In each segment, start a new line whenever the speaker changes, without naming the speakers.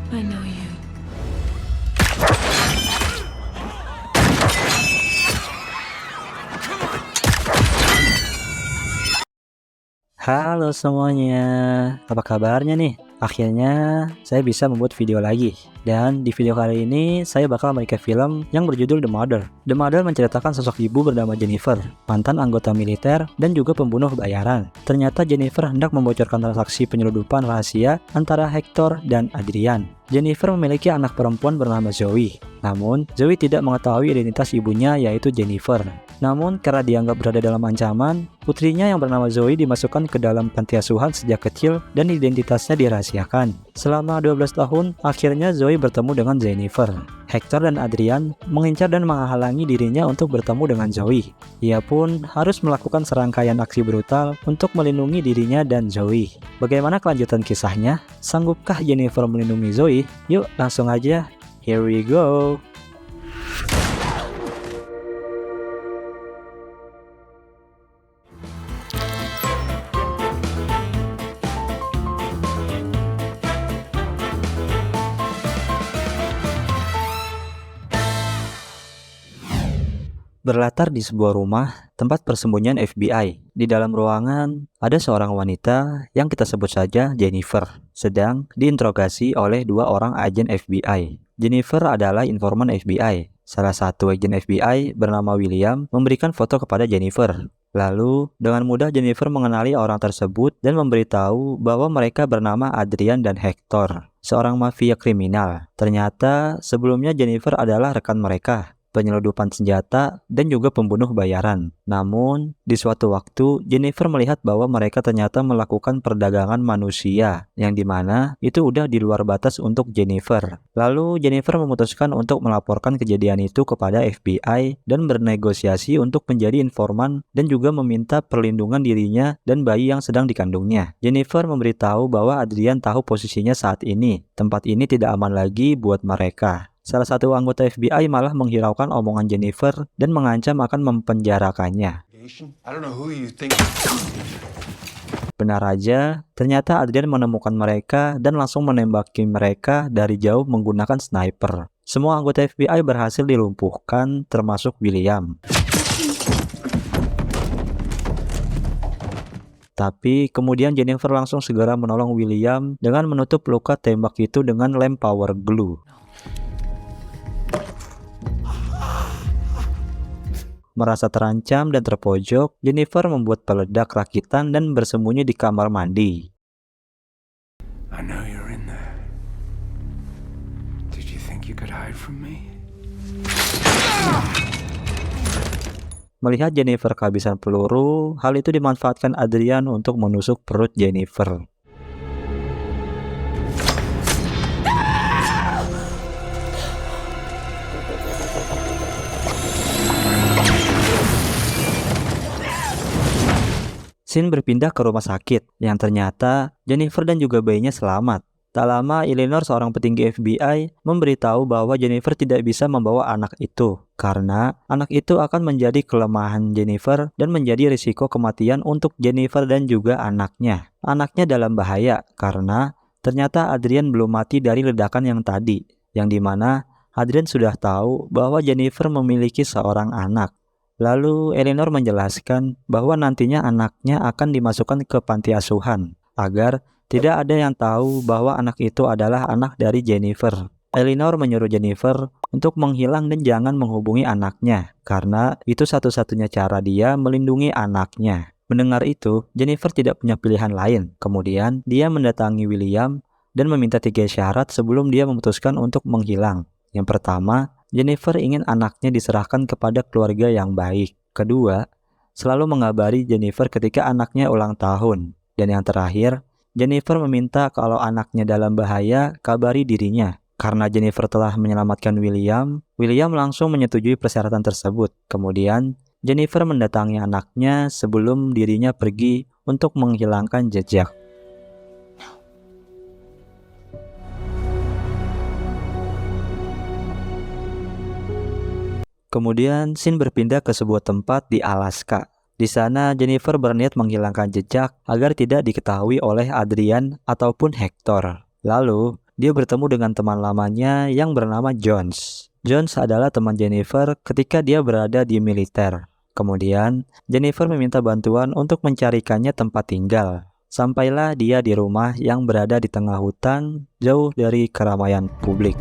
I know you.
Halo semuanya, apa kabarnya nih? Akhirnya saya bisa membuat video lagi. Dan di video kali ini saya bakal merecap film yang berjudul The Mother. The Mother menceritakan sosok ibu bernama Jennifer, mantan anggota militer dan juga pembunuh bayaran. Ternyata Jennifer hendak membocorkan transaksi penyeludupan rahasia antara Hector dan Adrian. Jennifer memiliki anak perempuan bernama Zoe. Namun, Zoe tidak mengetahui identitas ibunya yaitu Jennifer. Namun, karena dianggap berada dalam ancaman, putrinya yang bernama Zoe dimasukkan ke dalam panti asuhan sejak kecil dan identitasnya dirahasiakan. Selama 12 tahun, akhirnya Zoe bertemu dengan Jennifer. Hector dan Adrian mengincar dan menghalangi dirinya untuk bertemu dengan Zoe. Ia pun harus melakukan serangkaian aksi brutal untuk melindungi dirinya dan Zoe. Bagaimana kelanjutan kisahnya? Sanggupkah Jennifer melindungi Zoe? Yuk langsung aja, here we go. Berlatar di sebuah rumah tempat persembunyian FBI. Di dalam ruangan ada seorang wanita yang kita sebut saja Jennifer, sedang diinterogasi oleh dua orang agen FBI. Jennifer adalah informan FBI. Salah satu agen FBI bernama William memberikan foto kepada Jennifer. Lalu, dengan mudah Jennifer mengenali orang tersebut dan memberitahu bahwa mereka bernama Adrian dan Hector, seorang mafia kriminal. Ternyata sebelumnya Jennifer adalah rekan mereka, penyeludupan senjata, dan juga pembunuh bayaran. Namun, di suatu waktu, Jennifer melihat bahwa mereka ternyata melakukan perdagangan manusia, yang dimana itu udah di luar batas untuk Jennifer. Lalu, Jennifer memutuskan untuk melaporkan kejadian itu kepada FBI dan bernegosiasi untuk menjadi informan dan juga meminta perlindungan dirinya dan bayi yang sedang dikandungnya. Jennifer memberitahu bahwa Adrian tahu posisinya saat ini. Tempat ini tidak aman lagi buat mereka. Salah satu anggota FBI malah menghiraukan omongan Jennifer dan mengancam akan mempenjarakannya. Benar aja, ternyata Adrian menemukan mereka dan langsung menembaki mereka dari jauh menggunakan sniper. Semua anggota FBI berhasil dilumpuhkan, termasuk William. Tapi kemudian Jennifer langsung segera menolong William dengan menutup luka tembak itu dengan lem power glue. Merasa terancam dan terpojok, Jennifer membuat peledak rakitan dan bersembunyi di kamar mandi.
I know you're in there. Did you think you could hide from me?
Melihat Jennifer kehabisan peluru, hal itu dimanfaatkan Adrian untuk menusuk perut Jennifer. Scene berpindah ke rumah sakit, yang ternyata Jennifer dan juga bayinya selamat. Tak lama, Eleanor, seorang petinggi FBI, memberitahu bahwa Jennifer tidak bisa membawa anak itu, karena anak itu akan menjadi kelemahan Jennifer dan menjadi risiko kematian untuk Jennifer dan juga anaknya. Anaknya dalam bahaya, karena ternyata Adrian belum mati dari ledakan yang tadi, yang dimana Adrian sudah tahu bahwa Jennifer memiliki seorang anak. Lalu Eleanor menjelaskan bahwa nantinya anaknya akan dimasukkan ke panti asuhan agar tidak ada yang tahu bahwa anak itu adalah anak dari Jennifer. Eleanor menyuruh Jennifer untuk menghilang dan jangan menghubungi anaknya karena itu satu-satunya cara dia melindungi anaknya. Mendengar itu, Jennifer tidak punya pilihan lain. Kemudian dia mendatangi William dan meminta 3 syarat sebelum dia memutuskan untuk menghilang. Yang pertama, Jennifer ingin anaknya diserahkan kepada keluarga yang baik. Kedua, selalu mengabari Jennifer ketika anaknya ulang tahun. Dan yang terakhir, Jennifer meminta kalau anaknya dalam bahaya, kabari dirinya. Karena Jennifer telah menyelamatkan William, William langsung menyetujui persyaratan tersebut. Kemudian, Jennifer mendatangi anaknya sebelum dirinya pergi untuk menghilangkan jejak. Kemudian, scene berpindah ke sebuah tempat di Alaska. Di sana, Jennifer berniat menghilangkan jejak agar tidak diketahui oleh Adrian ataupun Hector. Lalu, dia bertemu dengan teman lamanya yang bernama Jones. Jones adalah teman Jennifer ketika dia berada di militer. Kemudian, Jennifer meminta bantuan untuk mencarikannya tempat tinggal. Sampailah dia di rumah yang berada di tengah hutan, jauh dari keramaian publik.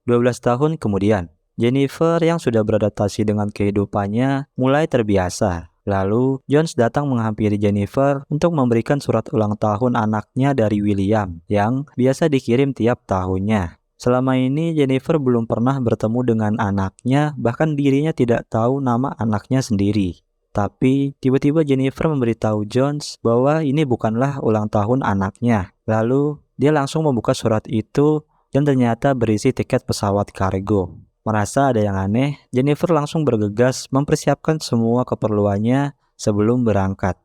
12 tahun kemudian, Jennifer yang sudah beradaptasi dengan kehidupannya mulai terbiasa. Lalu, Jones datang menghampiri Jennifer untuk memberikan surat ulang tahun anaknya dari William yang biasa dikirim tiap tahunnya. Selama ini, Jennifer belum pernah bertemu dengan anaknya, bahkan dirinya tidak tahu nama anaknya sendiri. Tapi, tiba-tiba Jennifer memberitahu Jones bahwa ini bukanlah ulang tahun anaknya. Lalu, dia langsung membuka surat itu dan ternyata berisi tiket pesawat kargo. Merasa ada yang aneh, Jennifer langsung bergegas mempersiapkan semua keperluannya sebelum berangkat.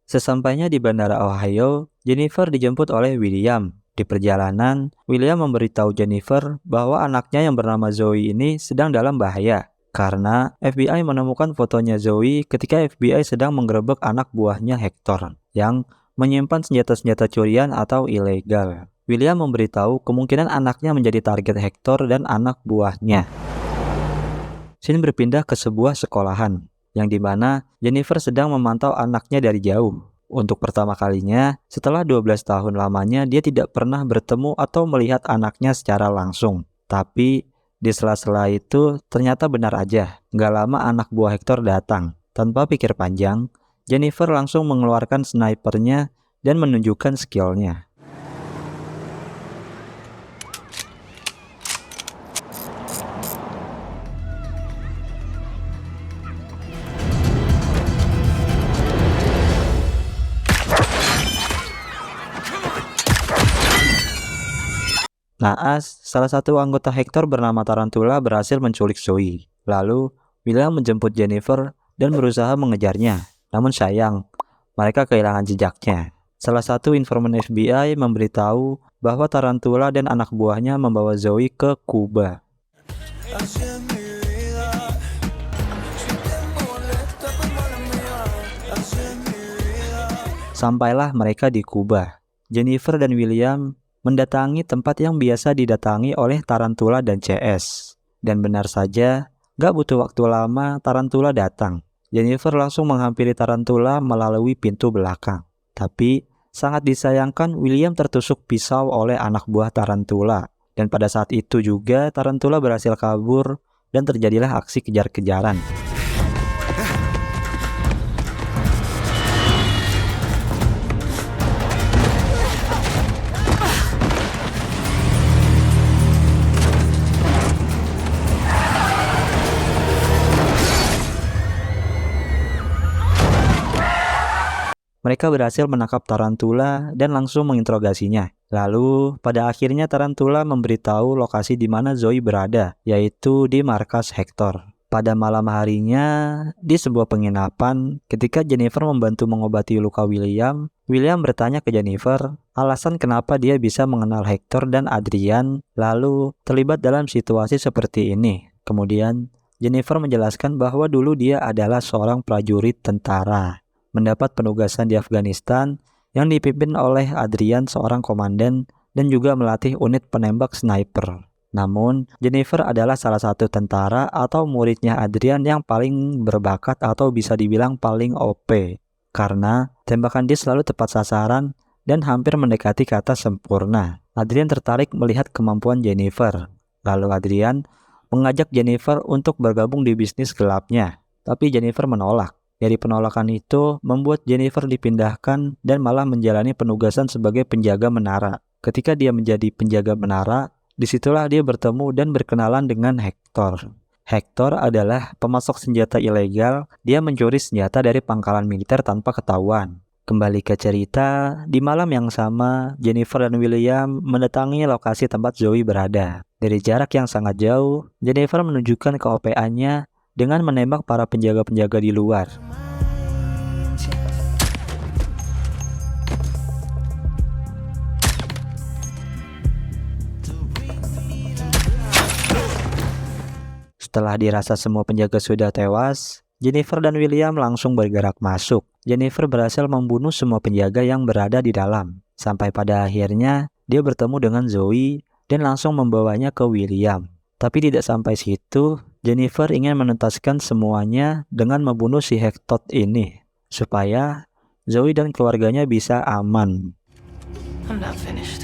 Sesampainya di Bandara Ohio, Jennifer dijemput oleh William. Di perjalanan, William memberitahu Jennifer bahwa anaknya yang bernama Zoe ini sedang dalam bahaya karena FBI menemukan fotonya Zoe ketika FBI sedang menggerebek anak buahnya Hector yang menyimpan senjata-senjata curian atau ilegal. William memberitahu kemungkinan anaknya menjadi target Hector dan anak buahnya. Scene berpindah ke sebuah sekolahan, yang dimana Jennifer sedang memantau anaknya dari jauh. Untuk pertama kalinya, setelah 12 tahun lamanya dia tidak pernah bertemu atau melihat anaknya secara langsung. Tapi, di sela-sela itu ternyata benar aja, gak lama anak buah Hector datang. Tanpa pikir panjang, Jennifer langsung mengeluarkan snipernya dan menunjukkan skillnya. Naas, salah satu anggota Hector bernama Tarantula berhasil menculik Zoe. Lalu, William menjemput Jennifer dan berusaha mengejarnya. Namun sayang, mereka kehilangan jejaknya. Salah satu informan FBI memberitahu bahwa Tarantula dan anak buahnya membawa Zoe ke Kuba. Sampailah mereka di Kuba. Jennifer dan William mendatangi tempat yang biasa didatangi oleh Tarantula dan CS. Dan benar saja, gak butuh waktu lama Tarantula datang. Jennifer langsung menghampiri Tarantula melalui pintu belakang. Tapi, sangat disayangkan William tertusuk pisau oleh anak buah Tarantula. Dan pada saat itu juga Tarantula berhasil kabur dan terjadilah aksi kejar-kejaran. Mereka berhasil menangkap Tarantula dan langsung menginterogasinya. Lalu, pada akhirnya Tarantula memberitahu lokasi di mana Zoe berada, yaitu di markas Hector. Pada malam harinya, di sebuah penginapan, ketika Jennifer membantu mengobati luka William, William bertanya ke Jennifer alasan kenapa dia bisa mengenal Hector dan Adrian, lalu terlibat dalam situasi seperti ini. Kemudian, Jennifer menjelaskan bahwa dulu dia adalah seorang prajurit tentara, mendapat penugasan di Afghanistan yang dipimpin oleh Adrian, seorang komandan, dan juga melatih unit penembak sniper. Namun, Jennifer adalah salah satu tentara atau muridnya Adrian yang paling berbakat atau bisa dibilang paling OP. Karena tembakan dia selalu tepat sasaran dan hampir mendekati kata sempurna. Adrian tertarik melihat kemampuan Jennifer. Lalu Adrian mengajak Jennifer untuk bergabung di bisnis gelapnya. Tapi Jennifer menolak. Dari penolakan itu membuat Jennifer dipindahkan dan malah menjalani penugasan sebagai penjaga menara. Ketika dia menjadi penjaga menara, disitulah dia bertemu dan berkenalan dengan Hector. Hector adalah pemasok senjata ilegal. Dia mencuri senjata dari pangkalan militer tanpa ketahuan. Kembali ke cerita, di malam yang sama, Jennifer dan William mendatangi lokasi tempat Zoe berada. Dari jarak yang sangat jauh, Jennifer menunjukkan keOP-annya dengan menembak para penjaga-penjaga di luar. Setelah dirasa semua penjaga sudah tewas, Jennifer dan William langsung bergerak masuk. Jennifer berhasil membunuh semua penjaga yang berada di dalam. Sampai pada akhirnya, dia bertemu dengan Zoe dan langsung membawanya ke William. Tapi tidak sampai situ, Jennifer ingin menuntaskan semuanya dengan membunuh si Hector ini, supaya Zoe dan keluarganya bisa aman.
I'm not finished.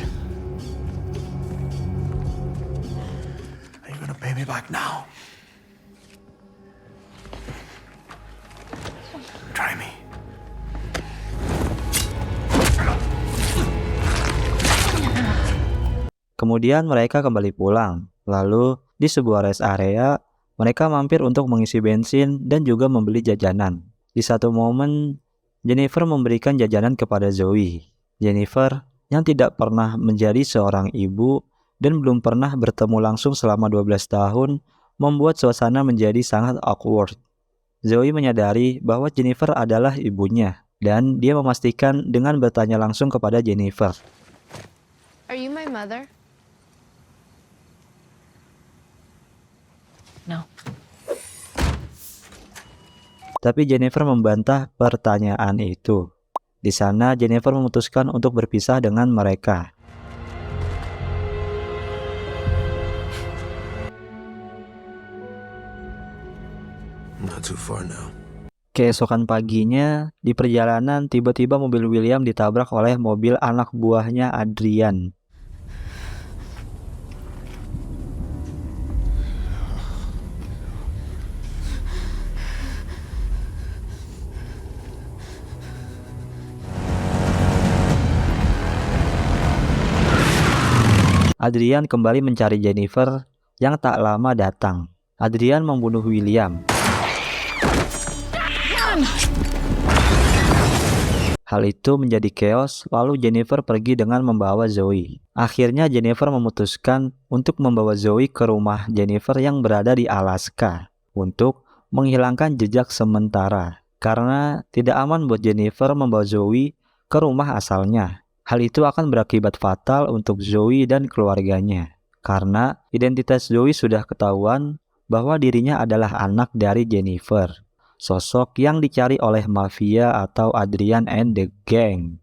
Are you gonna pay me back now? Try me.
Kemudian mereka kembali pulang. Lalu di sebuah rest area, mereka mampir untuk mengisi bensin dan juga membeli jajanan. Di satu momen, Jennifer memberikan jajanan kepada Zoe. Jennifer yang tidak pernah menjadi seorang ibu dan belum pernah bertemu langsung selama 12 tahun, membuat suasana menjadi sangat awkward. Zoe menyadari bahwa Jennifer adalah ibunya, dan dia memastikan dengan bertanya langsung kepada Jennifer.
Are you my mother?
No.
Tapi Jennifer membantah pertanyaan itu. Di sana Jennifer memutuskan untuk berpisah dengan mereka.
Not too far now.
Keesokan paginya, di perjalanan tiba-tiba mobil William ditabrak oleh mobil anak buahnya Adrian. Adrian kembali mencari Jennifer yang tak lama datang. Adrian membunuh William. Hal itu menjadi chaos, lalu Jennifer pergi dengan membawa Zoe. Akhirnya Jennifer memutuskan untuk membawa Zoe ke rumah Jennifer yang berada di Alaska untuk menghilangkan jejak sementara, karena tidak aman buat Jennifer membawa Zoe ke rumah asalnya. Hal itu akan berakibat fatal untuk Zoe dan keluarganya, karena identitas Zoe sudah ketahuan bahwa dirinya adalah anak dari Jennifer, sosok yang dicari oleh mafia atau Adrian and the Gang.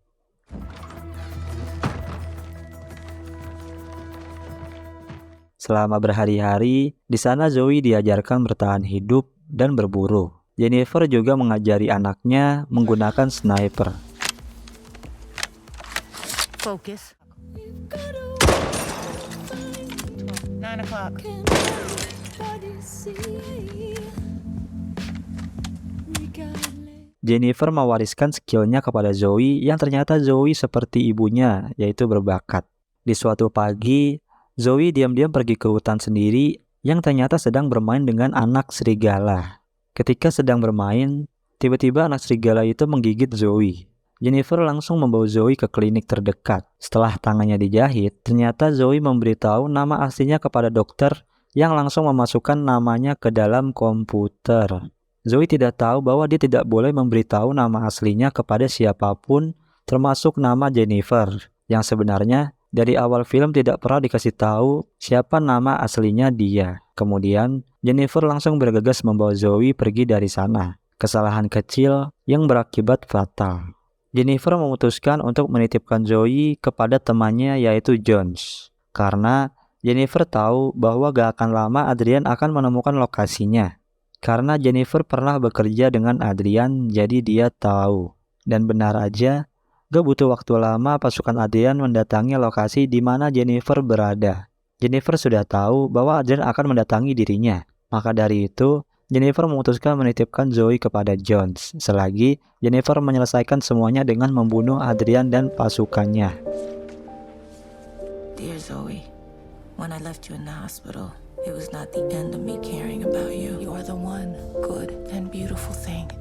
Selama berhari-hari, di sana Zoe diajarkan bertahan hidup dan berburu. Jennifer juga mengajari anaknya menggunakan sniper.
Focus. 9 o'clock.
Jennifer mewariskan skillnya kepada Zoe yang ternyata Zoe seperti ibunya, yaitu berbakat. Di suatu pagi, Zoe diam-diam pergi ke hutan sendiri yang ternyata sedang bermain dengan anak serigala. Ketika sedang bermain, tiba-tiba anak serigala itu menggigit Zoe. Jennifer langsung membawa Zoe ke klinik terdekat. Setelah tangannya dijahit, ternyata Zoe memberitahu nama aslinya kepada dokter yang langsung memasukkan namanya ke dalam komputer. Zoe tidak tahu bahwa dia tidak boleh memberitahu nama aslinya kepada siapapun, termasuk nama Jennifer, yang sebenarnya dari awal film tidak pernah dikasih tahu siapa nama aslinya dia. Kemudian, Jennifer langsung bergegas membawa Zoe pergi dari sana. Kesalahan kecil yang berakibat fatal. Jennifer memutuskan untuk menitipkan Zoe kepada temannya yaitu Jones. Karena Jennifer tahu bahwa gak akan lama Adrian akan menemukan lokasinya. Karena Jennifer pernah bekerja dengan Adrian, jadi dia tahu. Dan benar aja, gak butuh waktu lama pasukan Adrian mendatangi lokasi di mana Jennifer berada. Jennifer sudah tahu bahwa Adrian akan mendatangi dirinya. Maka dari itu, Jennifer memutuskan menitipkan Zoe kepada Jones, selagi Jennifer menyelesaikan semuanya dengan membunuh Adrian dan pasukannya.
Dear Zoe, when I left you in the hospital, it was not the end of me caring about you. You are the one good and beautiful thing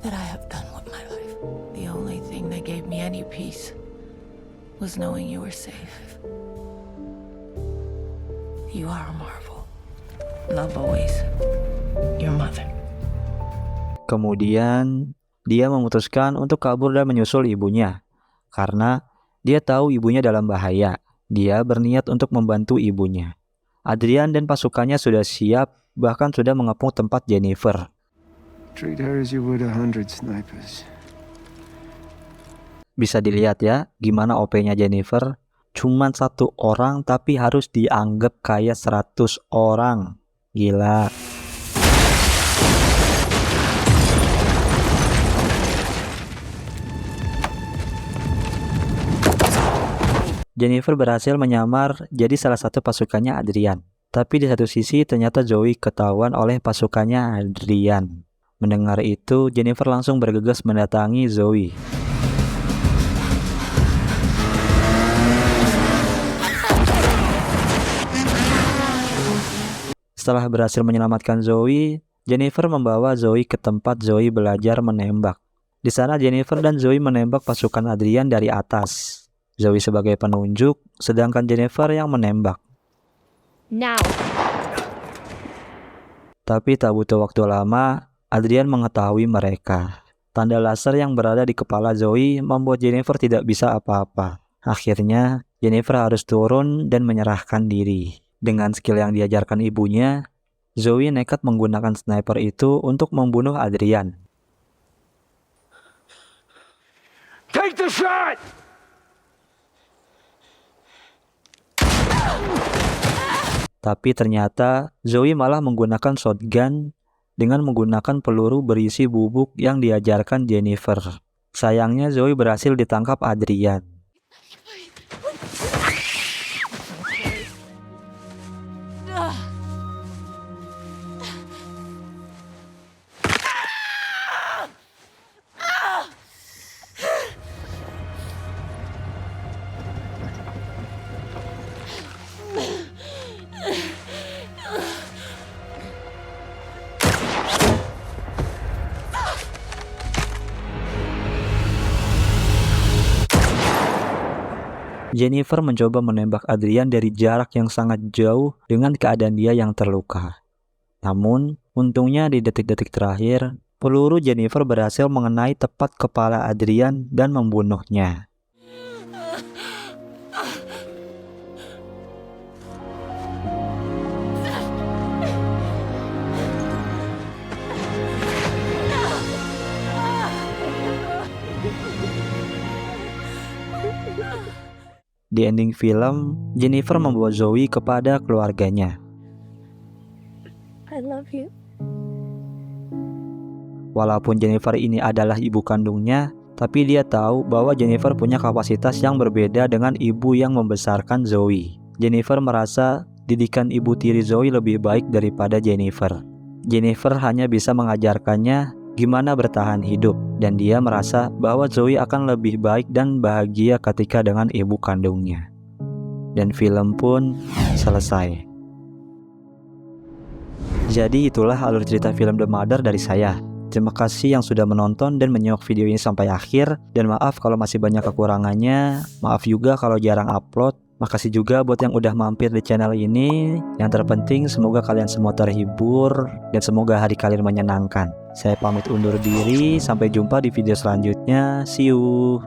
that I have done with my life. The only thing that gave me any peace was knowing you were safe. You are a marvel. Love always. Your mother.
Kemudian, dia memutuskan untuk kabur dan menyusul ibunya. Karena dia tahu ibunya dalam bahaya. Dia berniat untuk membantu ibunya. Adrian dan pasukannya sudah siap bahkan sudah mengepung tempat Jennifer.
Treat her as you would 100 snipers.
Bisa dilihat ya, gimana OP-nya Jennifer. Cuman 1 orang tapi harus dianggap kayak 100 orang. Gila. Jennifer berhasil menyamar jadi salah satu pasukannya Adrian. Tapi di satu sisi ternyata Zoe ketahuan oleh pasukannya Adrian. Mendengar itu, Jennifer langsung bergegas mendatangi Zoe. Setelah berhasil menyelamatkan Zoe, Jennifer membawa Zoe ke tempat Zoe belajar menembak. Di sana Jennifer dan Zoe menembak pasukan Adrian dari atas. Zoe sebagai penunjuk, sedangkan Jennifer yang menembak.
Now.
Tapi tak butuh waktu lama, Adrian mengetahui mereka. Tanda laser yang berada di kepala Zoe membuat Jennifer tidak bisa apa-apa. Akhirnya, Jennifer harus turun dan menyerahkan diri. Dengan skill yang diajarkan ibunya, Zoe nekat menggunakan sniper itu untuk membunuh Adrian.
Take the shot!
Tapi ternyata Zoe malah menggunakan shotgun dengan menggunakan peluru berisi bubuk yang diajarkan Jennifer. Sayangnya Zoe berhasil ditangkap Adrian. Jennifer mencoba menembak Adrian dari jarak yang sangat jauh dengan keadaan dia yang terluka. Namun, untungnya di detik-detik terakhir, peluru Jennifer berhasil mengenai tepat kepala Adrian dan membunuhnya. Di ending film, Jennifer membawa Zoe kepada keluarganya.
I love you.
Walaupun Jennifer ini adalah ibu kandungnya, tapi dia tahu bahwa Jennifer punya kapasitas yang berbeda dengan ibu yang membesarkan Zoe. Jennifer merasa didikan ibu tiri Zoe lebih baik daripada Jennifer. Jennifer hanya bisa mengajarkannya gimana bertahan hidup, dan dia merasa bahwa Zoe akan lebih baik dan bahagia ketika dengan ibu kandungnya. Dan film pun selesai. Jadi itulah alur cerita film The Mother dari saya. Terima kasih yang sudah menonton dan menyimak video ini sampai akhir. Dan maaf kalau masih banyak kekurangannya. Maaf juga kalau jarang upload. Makasih juga buat yang udah mampir di channel ini. Yang terpenting semoga kalian semua terhibur dan semoga hari kalian menyenangkan. Saya pamit undur diri, sampai jumpa di video selanjutnya. See you.